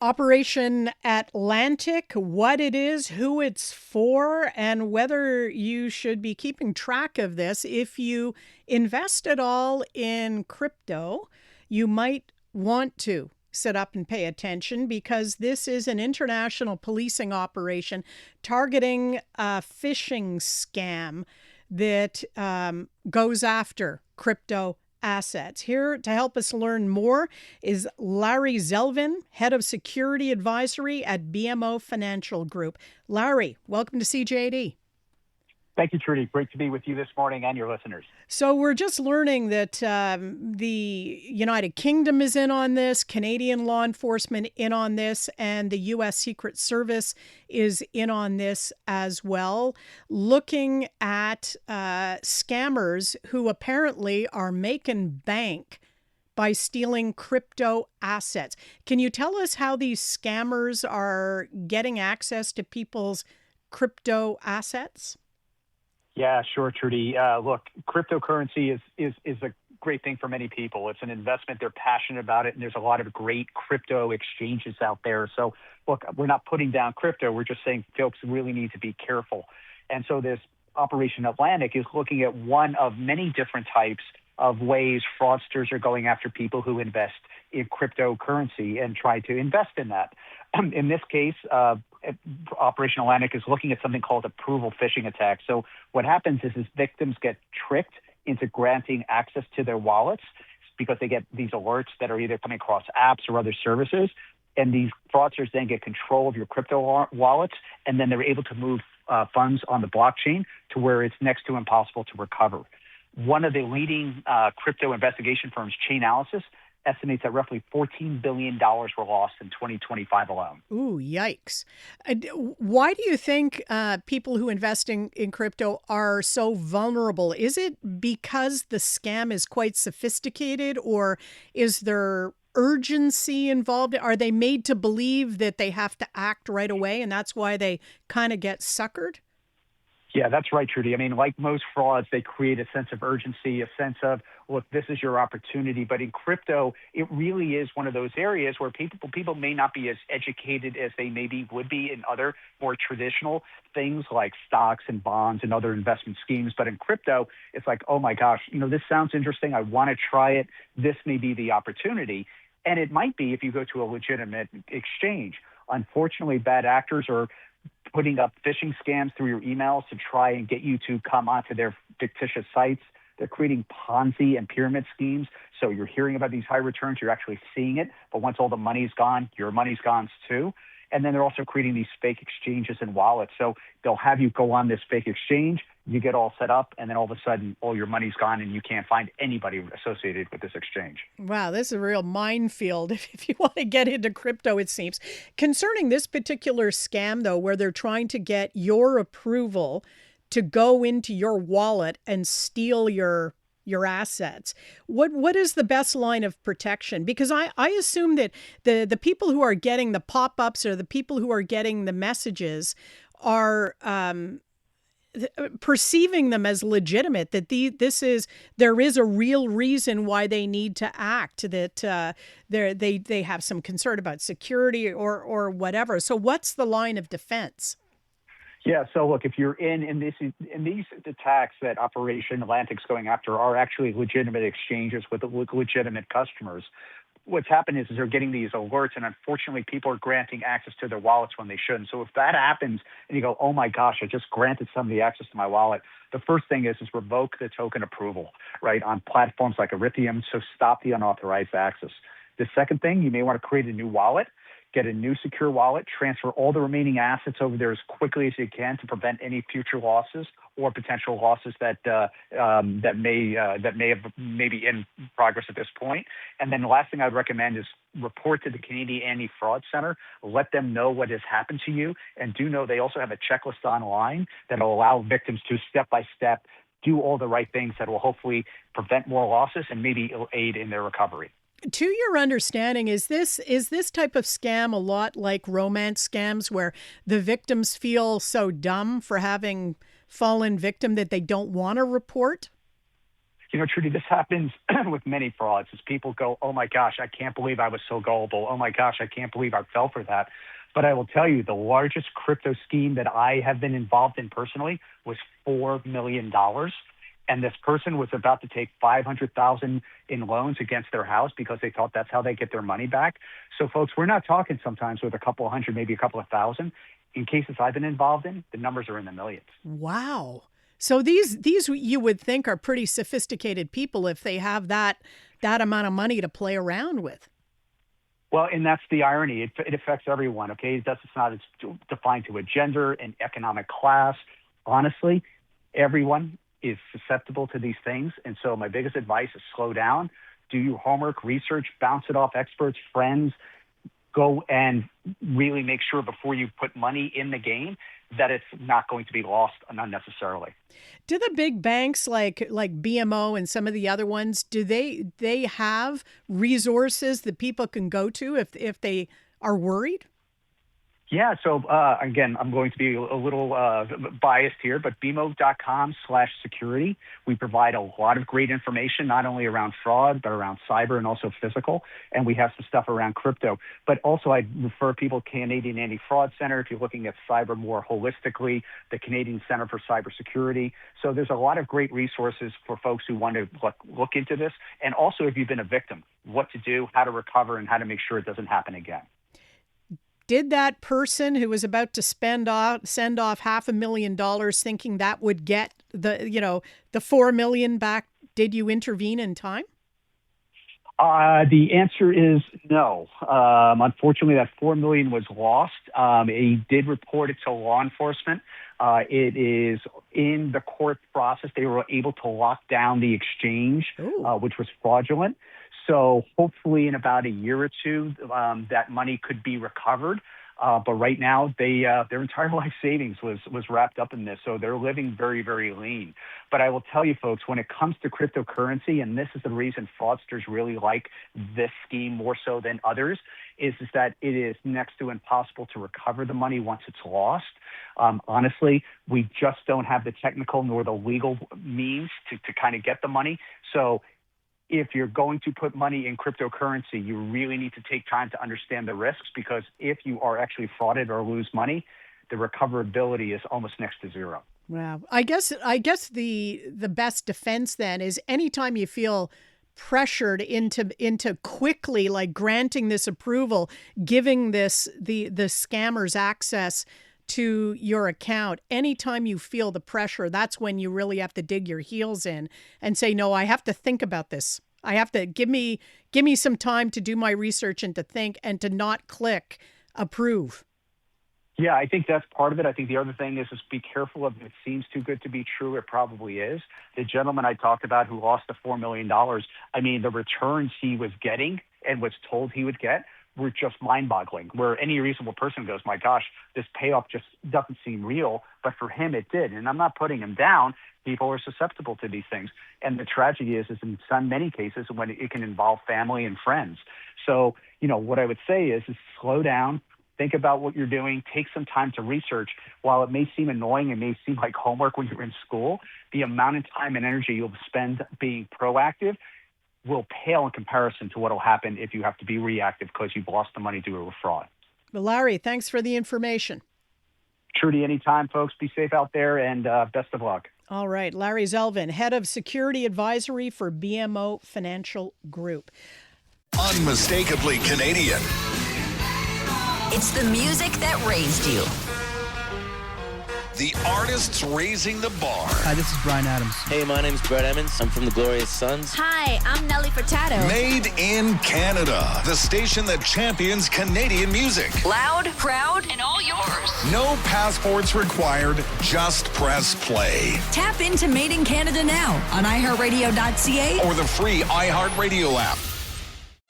Operation Atlantic, what it is, who it's for, and whether you should be keeping track of this. If you invest at all in crypto, you might want to sit up and pay attention because this is an international policing operation targeting a phishing scam that goes after crypto assets. Here to help us learn more is Larry Zelvin, Head of Security Advisory at BMO Financial Group. Larry, welcome to CJAD. Thank you, Trudy. Great to be with you this morning and your listeners. So we're just learning that the United Kingdom is in on this, Canadian law enforcement in on this, and the U.S. Secret Service is in on this as well, looking at scammers who apparently are making bank by stealing crypto assets. Can you tell us how these scammers are getting access to people's crypto assets? Yeah, sure, Trudy. Look, cryptocurrency is a great thing for many people. It's an investment. They're passionate about it, and there's a lot of great crypto exchanges out there. So, look, we're not putting down crypto. We're just saying folks really need to be careful. And so this Operation Atlantic is looking at one of many different types of ways fraudsters are going after people who invest in cryptocurrency and try to invest in that. In this case, Operation Atlantic is looking at something called approval phishing attacks. So what happens is victims get tricked into granting access to their wallets because they get these alerts that are either coming across apps or other services. And these fraudsters then get control of your crypto wallets, and then they're able to move funds on the blockchain to where it's next to impossible to recover. One of the leading crypto investigation firms, Chainalysis, estimates that roughly $14 billion were lost in 2025 alone. Ooh, yikes. Why do you think people who invest in crypto are so vulnerable? Is it because the scam is quite sophisticated, or is there urgency involved? Are they made to believe that they have to act right away, and that's why they kind of get suckered? Yeah, that's right, Trudy. I mean, like most frauds, they create a sense of urgency, a sense of, look, this is your opportunity. But in crypto, it really is one of those areas where people may not be as educated as they maybe would be in other more traditional things like stocks and bonds and other investment schemes. But in crypto, it's like, oh my gosh, this sounds interesting. I want to try it. This may be the opportunity. And it might be if you go to a legitimate exchange. Unfortunately, bad actors are putting up phishing scams through your emails to try and get you to come onto their fictitious sites. They're creating Ponzi and pyramid schemes. So you're hearing about these high returns, you're actually seeing it. But once all the money's gone, your money's gone too. And then they're also creating these fake exchanges and wallets. So they'll have you go on this fake exchange, you get all set up, and then all of a sudden, all your money's gone and you can't find anybody associated with this exchange. Wow, this is a real minefield if you want to get into crypto, it seems. Concerning this particular scam, though, where they're trying to get your approval to go into your wallet and steal your assets. What is the best line of protection? Because I assume that the people who are getting the pop-ups or the people who are getting the messages are perceiving them as legitimate, that there is a real reason why they need to act, that they have some concern about security or whatever. So what's the line of defense? Yeah, so look, if you're in these attacks that Operation Atlantic's going after are actually legitimate exchanges with legitimate customers. What's happened is they're getting these alerts, and unfortunately, people are granting access to their wallets when they shouldn't. So if that happens, and you go, "Oh my gosh, I just granted somebody access to my wallet," the first thing is revoke the token approval, right, on platforms like Ethereum. So stop the unauthorized access. The second thing, you may want to create a new wallet. Get a new secure wallet, transfer all the remaining assets over there as quickly as you can to prevent any future losses or potential losses that may be in progress at this point. And then the last thing I'd recommend is report to the Canadian Anti-Fraud Center. Let them know what has happened to you, and do know they also have a checklist online that will allow victims to step by step do all the right things that will hopefully prevent more losses and maybe aid in their recovery. To your understanding, is this type of scam a lot like romance scams where the victims feel so dumb for having fallen victim that they don't want to report? Trudy, this happens with many frauds as people go, oh my gosh, I can't believe I was so gullible. Oh my gosh, I can't believe I fell for that. But I will tell you, the largest crypto scheme that I have been involved in personally was $4 million. And this person was about to take $500,000 in loans against their house because they thought that's how they get their money back. So, folks, we're not talking sometimes with a couple of hundred, maybe a couple of thousand. In cases I've been involved in, the numbers are in the millions. Wow. So these you would think are pretty sophisticated people if they have that amount of money to play around with. Well, and that's the irony. It affects everyone, okay? It's not defined to a gender, an economic class. Honestly, everyone is susceptible to these things. And so my biggest advice is slow down, do your homework, research, bounce it off experts, friends, go and really make sure before you put money in the game that it's not going to be lost unnecessarily. Do the big banks like BMO and some of the other ones, do they have resources that people can go to if they are worried? Yeah. So again, I'm going to be a little biased here, but bmo.com/security. We provide a lot of great information, not only around fraud, but around cyber and also physical. And we have some stuff around crypto. But also I refer people to Canadian Anti-Fraud Center if you're looking at cyber more holistically, the Canadian Center for Cybersecurity. So there's a lot of great resources for folks who want to look into this. And also if you've been a victim, what to do, how to recover, and how to make sure it doesn't happen again. Did that person who was about to send off $500,000 thinking that would get the $4 million back, did you intervene in time? The answer is no. Unfortunately, that $4 million was lost. He did report it to law enforcement. It is in the court process. They were able to lock down the exchange, which was fraudulent. So hopefully in about a year or two, that money could be recovered. But right now, their entire life savings was wrapped up in this. So they're living very, very lean. But I will tell you, folks, when it comes to cryptocurrency, and this is the reason fraudsters really like this scheme more so than others, is that it is next to impossible to recover the money once it's lost. Honestly, we just don't have the technical nor the legal means to kind of get the money. So if you're going to put money in cryptocurrency, you really need to take time to understand the risks, because if you are actually frauded or lose money, the recoverability is almost next to zero. Wow. I guess the best defense then is anytime you feel pressured into quickly like granting this approval, giving the scammers access to your account, anytime you feel the pressure, that's when you really have to dig your heels in and say, no, I have to think about this. I have to give me some time to do my research and to think and to not click approve. Yeah, I think that's part of it. I think the other thing is be careful of it seems too good to be true. It probably is. The gentleman I talked about who lost the $4 million, I mean, the returns he was getting and was told he would get were just mind-boggling, where any reasonable person goes, my gosh, this payoff just doesn't seem real. But for him, it did. And I'm not putting him down. People are susceptible to these things. And the tragedy is in many cases when it can involve family and friends. So, what I would say is slow down, think about what you're doing, take some time to research. While it may seem annoying, it may seem like homework when you're in school, the amount of time and energy you'll spend being proactive will pale in comparison to what will happen if you have to be reactive because you've lost the money due to a fraud. Well, Larry, thanks for the information. Trudy, anytime, folks. Be safe out there, and best of luck. All right. Larry Zelvin, Head of Security Advisory for BMO Financial Group. Unmistakably Canadian. It's the music that raised you. The artists raising the bar. Hi, this is Brian Adams. Hey, my name's Brett Emmons. I'm from the Glorious Sons. Hi, I'm Nelly Furtado. Made in Canada. The station that champions Canadian music. Loud, proud, and all yours. No passports required. Just press play. Tap into Made in Canada now on iHeartRadio.ca or the free iHeartRadio app.